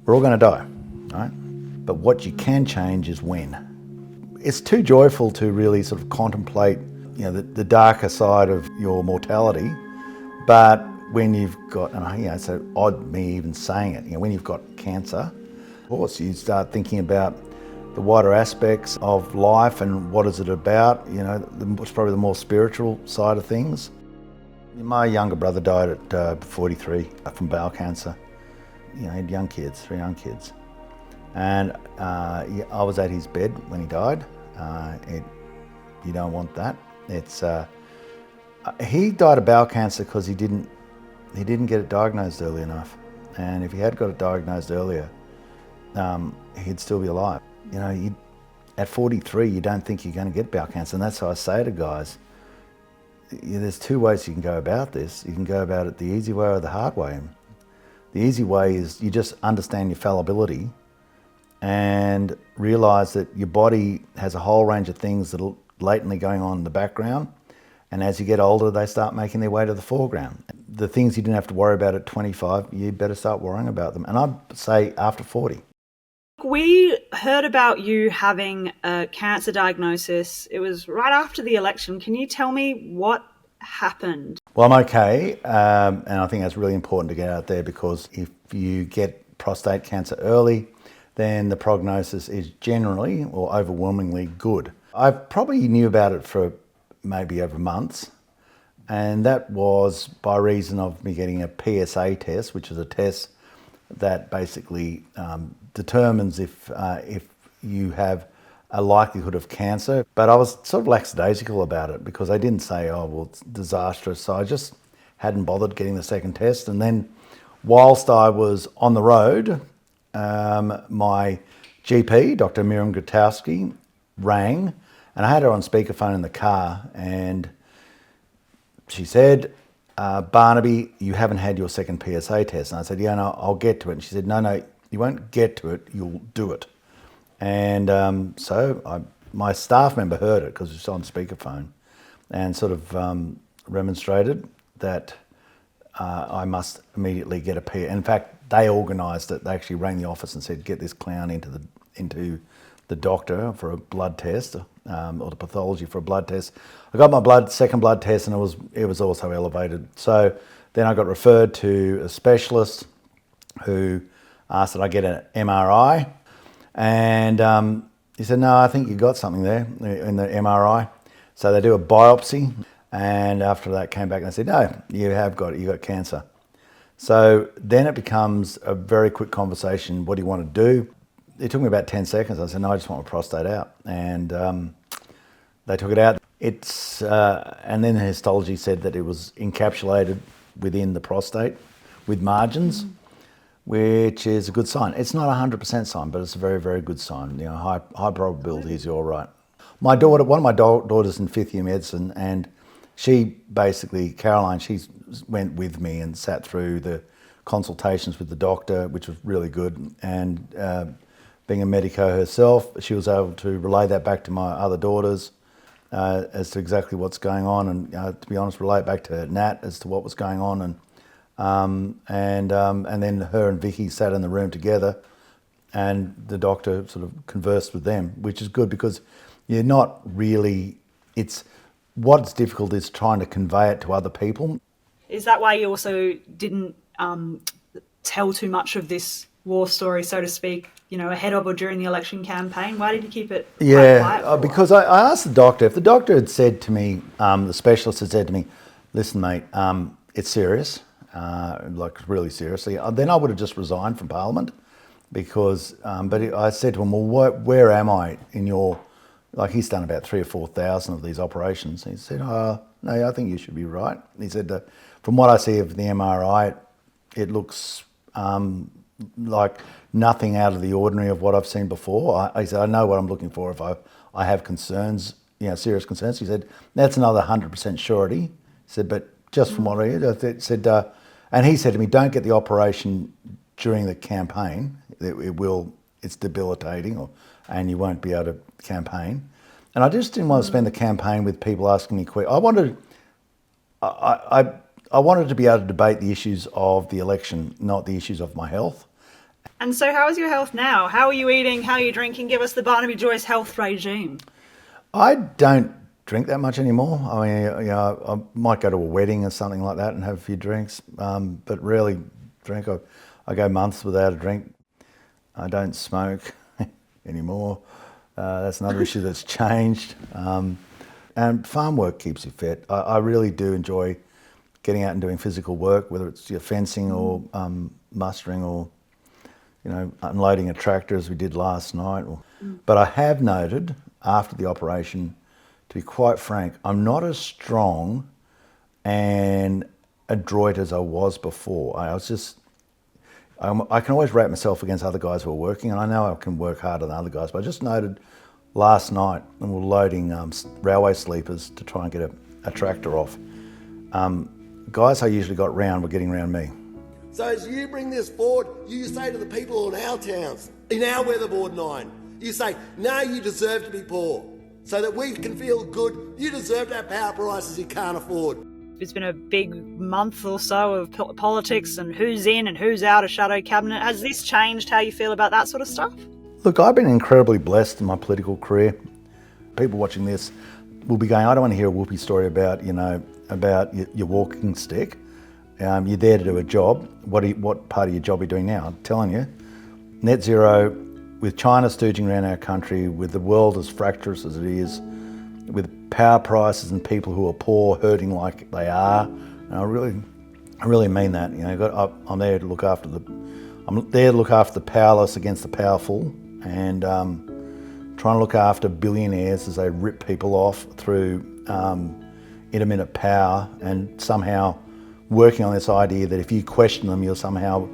We're all going to die, right? But what you can change is when. It's too joyful to really sort of contemplate, the darker side of your mortality. But when you've got, and it's so odd me even saying it, when you've got cancer, of course, you start thinking about the wider aspects of life and what is it about, it's probably the more spiritual side of things. My younger brother died at 43 from bowel cancer. He had three young kids. And I was at his bed when he died. You don't want that. He died of bowel cancer because he didn't get it diagnosed early enough. And if he had got it diagnosed earlier, he'd still be alive. At 43, you don't think you're going to get bowel cancer. And that's how I say to guys, there's two ways you can go about this. You can go about it the easy way or the hard way. The easy way is you just understand your fallibility and realise that your body has a whole range of things that are latently going on in the background. And as you get older, they start making their way to the foreground. The things you didn't have to worry about at 25, you better start worrying about them. And I'd say after 40. We heard about you having a cancer diagnosis. It was right after the election. Can you tell me what happened? Well, I'm okay. And I think that's really important to get out there, because if you get prostate cancer early, then the prognosis is generally or overwhelmingly good. I probably knew about it for maybe over months, and that was by reason of me getting a PSA test, which is a test that basically determines if you have a likelihood of cancer. But I was sort of lackadaisical about it because they didn't say, oh, well, it's disastrous. So I just hadn't bothered getting the second test. And then whilst I was on the road, my GP, Dr. Miriam Gutowski, rang, and I had her on speakerphone in the car, and she said, Barnaby, you haven't had your second PSA test. And I said, yeah, no, I'll get to it. And she said, no, you won't get to it, you'll do it. And so my staff member heard it because it was on speakerphone, and sort of remonstrated that I must immediately get a PSA. In fact, they organised it. They actually rang the office and said, get this clown into the doctor for a blood test, or the pathology for a blood test. I got my second blood test, and it was also elevated. So then I got referred to a specialist who asked that I get an MRI, and he said, no, I think you got something there in the MRI. So they do a biopsy, and after that came back and they said, no, you got cancer. So then it becomes a very quick conversation. What do you want to do? It took me about 10 seconds. I said, no, I just want my prostate out. And they took it out. And then the histology said that it was encapsulated within the prostate with margins, which is a good sign. It's not a 100% sign, but it's a very, very good sign. High probabilities, you're all right. One of my daughters in fifth year medicine, and she basically, Caroline, she went with me and sat through the consultations with the doctor, which was really good. And being a medico herself, she was able to relay that back to my other daughters as to exactly what's going on, and to be honest, relay it back to Nat as to what was going on. And then her and Vicky sat in the room together, and the doctor sort of conversed with them, which is good because you're not really, what's difficult is trying to convey it to other people. Is that why you also didn't tell too much of this war story, so to speak, ahead of or during the election campaign? Why did you keep it quite quiet? Because I asked the doctor, if the doctor had said to me, the specialist had said to me, listen, mate, it's serious, like really seriously, then I would have just resigned from Parliament because, but I said to him, well, where am I in your, like he's done about 3,000 or 4,000 of these operations. He said, no, I think you should be right. He said, from what I see of the MRI, it looks like nothing out of the ordinary of what I've seen before. I said, I know what I'm looking for if I have concerns, serious concerns. He said, that's another 100% surety. He said, but just from what I heard, said, and he said to me, don't get the operation during the campaign. It's debilitating, and you won't be able to campaign. And I just didn't want to spend the campaign with people asking me questions. I wanted to be able to debate the issues of the election, not the issues of my health. And so how is your health now? How are you eating? How are you drinking? Give us the Barnaby Joyce health regime. I don't drink that much anymore. I mean, you know, I might go to a wedding or something like that and have a few drinks, but rarely drink. I go months without a drink. I don't smoke anymore. That's another issue that's changed. And farm work keeps you fit. I really do enjoy getting out and doing physical work, whether it's your fencing or mustering or, you know, unloading a tractor as we did last night. But I have noted after the operation, to be quite frank, I'm not as strong and adroit as I was before. I can always rate myself against other guys who are working, and I know I can work harder than other guys, but I just noted last night when we were loading railway sleepers to try and get a tractor off, guys I usually got round were getting round me. So as you bring this forward, you say to the people in our towns, in our weatherboard 9, you say, no, you deserve to be poor, so that we can feel good. You deserve to have power prices you can't afford. It's been a big month or so of politics and who's in and who's out of shadow cabinet. Has this changed how you feel about that sort of stuff? Look, I've been incredibly blessed in my political career. People watching this will be going, I don't want to hear a whoopee story about, you know, about your walking stick. You're there to do a job. What part of your job are you doing now? I'm telling you, net zero, with China stooging around our country, with the world as fractious as it is, with power prices and people who are poor hurting like they are, and I really mean that. You know, I'm there to look after the powerless against the powerful, and trying to look after billionaires as they rip people off through intermittent power, and somehow working on this idea that if you question them, you'll somehow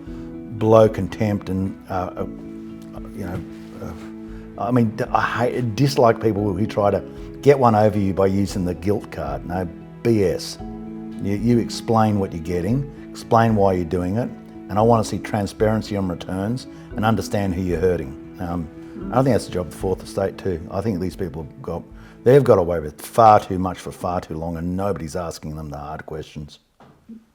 blow contempt and I dislike people who try to get one over you by using the guilt card. No, BS. You explain what you're getting, explain why you're doing it, and I want to see transparency on returns and understand who you're hurting. I think that's the job of the Fourth Estate too. I think these people they've got away with far too much for far too long, and nobody's asking them the hard questions.